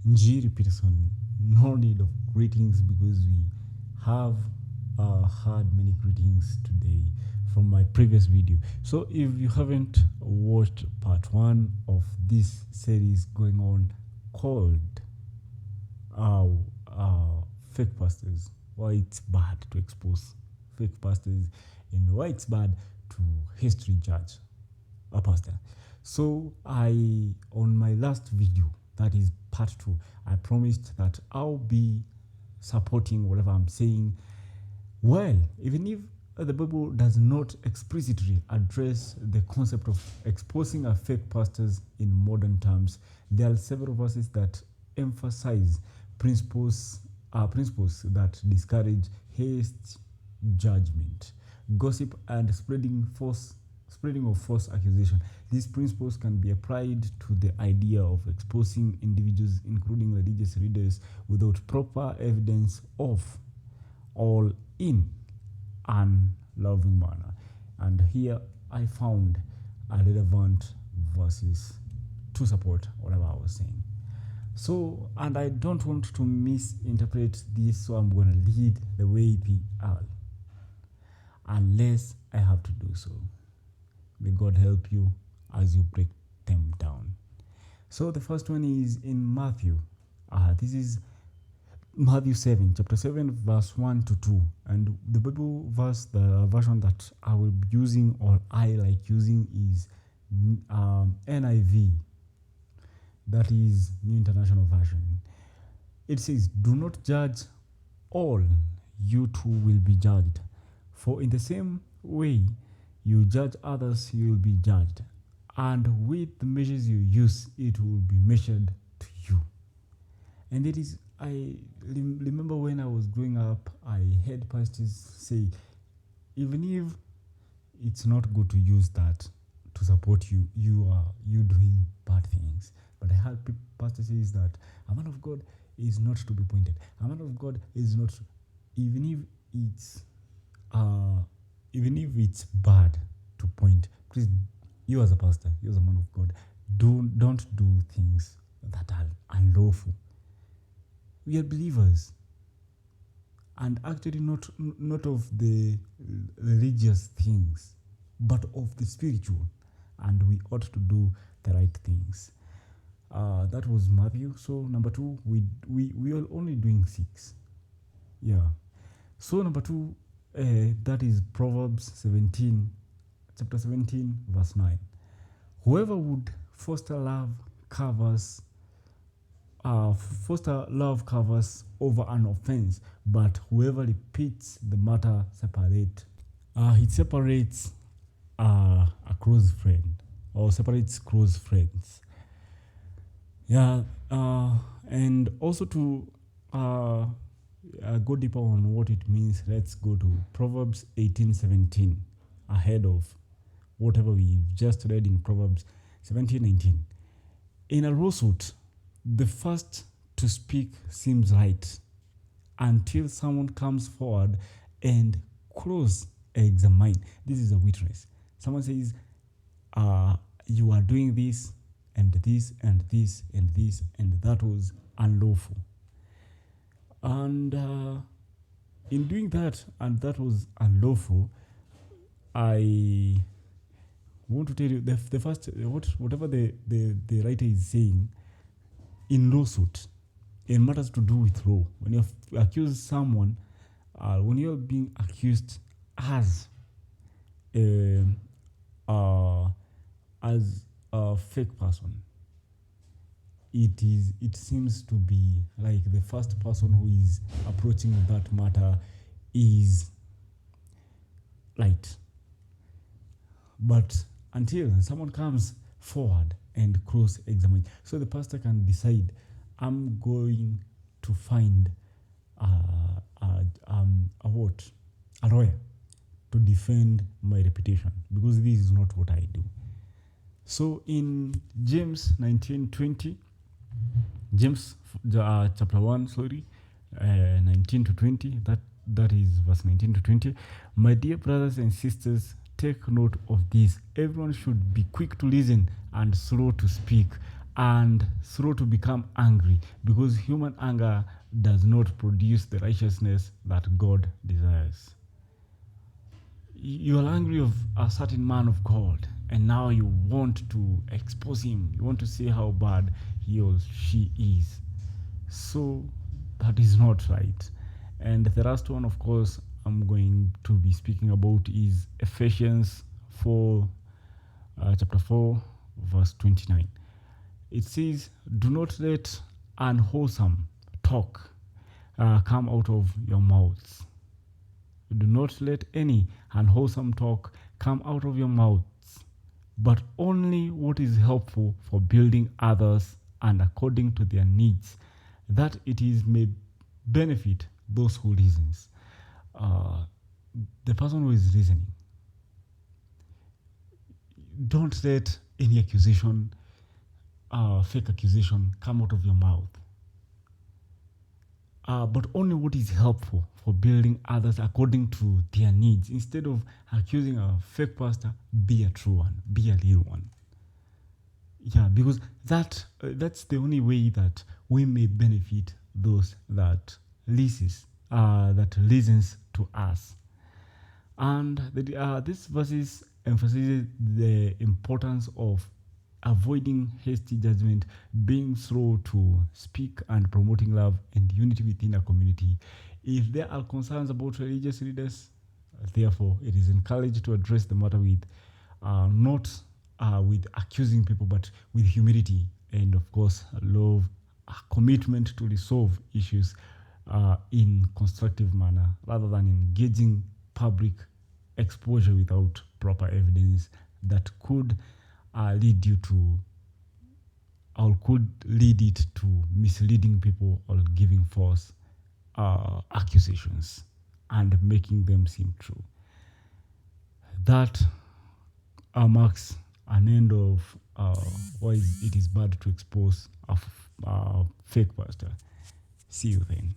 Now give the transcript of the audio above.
Njiri Peterson. No need of greetings because we have had many greetings today from my previous video. So if you haven't watched part 1 of this series going on called fake pastors, why it's bad to expose fake pastors and why it's bad to history judge a pastor. So on my last video, that is part 2, I promised that I'll be supporting whatever I'm saying. Well, even if the Bible does not explicitly address the concept of exposing a fake pastors in modern terms, there are several verses that emphasize principles that discourage hate, judgment, gossip, and spreading of false accusation. These principles can be applied to the idea of exposing individuals, including religious leaders, without proper evidence of all in an loving manner. And here I found relevant verses to support whatever I was saying. So, and I don't want to misinterpret this, so I'm going to lead the way PL, unless I have to do so. May God help you as you break them down. So the first one is in Matthew. This is Matthew 7, chapter 7, verse 1 to 2. And the Bible verse, the version that I will be using or I like using is NIV. That is New International Version. It says, "Do not judge all, you too will be judged. For in the same way you judge others, you will be judged. And with the measures you use, it will be measured to you." And it is, I remember when I was growing up, I heard pastors say, even if it's not good to use that to support you doing bad things. But I heard pastors say that a man of God is not to be pointed. A man of God is not, even if it's bad to point. Please, you as a pastor, you as a man of God, don't do things that are unlawful. We are believers, and actually not of the religious things, but of the spiritual, and we ought to do the right things. That was Matthew. So number 2, we are only doing 6. Yeah. So number 2, that is Proverbs 17, chapter 17, verse 9. Whoever would foster love covers over an offense, but whoever repeats the matter separates a close friend, or separates close friends. Yeah, and also to go deeper on what it means, let's go to Proverbs 18:17 ahead of whatever we just read in Proverbs 17:19. In a lawsuit, the first to speak seems right until someone comes forward and cross-examine. This is a witness. Someone says, you are doing this and this and this and this, and that was unlawful. And in doing that, and that was unlawful, I want to tell you the first, whatever the writer is saying, in lawsuit, in matters to do with law, when you accuse someone, when you're being accused as a fake person, it seems to be like the first person who is approaching that matter is right. But until someone comes forward and cross-examine, so the pastor can decide, I'm going to find a lawyer to defend my reputation, because this is not what I do. So in James 19:20, James chapter 1, 19 to 20, that is verse 19 to 20. My dear brothers and sisters, take note of this. Everyone should be quick to listen and slow to speak and slow to become angry, because human anger does not produce the righteousness that God desires. You are angry of a certain man of God, and now you want to expose him. You want to see how bad he or she is. So that is not right. And the last one, of course, I'm going to be speaking about is Ephesians 4, chapter 4, verse 29. It says, "Do not let unwholesome talk come out of your mouths." Do not let any unwholesome talk come out of your mouths, but only what is helpful for building others and according to their needs, that it is may benefit those who listens. The person who is listening. Don't let any accusation, fake accusation, come out of your mouth. But only what is helpful for building others according to their needs. Instead of accusing a fake pastor, be a true one, be a real one. Yeah, because that's the only way that we may benefit those that listens to us. And this verses emphasizes the importance of avoiding hasty judgment, being slow to speak, and promoting love and unity within a community. If there are concerns about religious leaders, therefore, it is encouraged to address the matter with not with accusing people, but with humility and, of course, love, a commitment to resolve issues in constructive manner, rather than engaging public exposure without proper evidence that could lead you to, or could lead it to misleading people or giving false accusations and making them seem true. That marks an end of why it is bad to expose a fake pastor. See you then.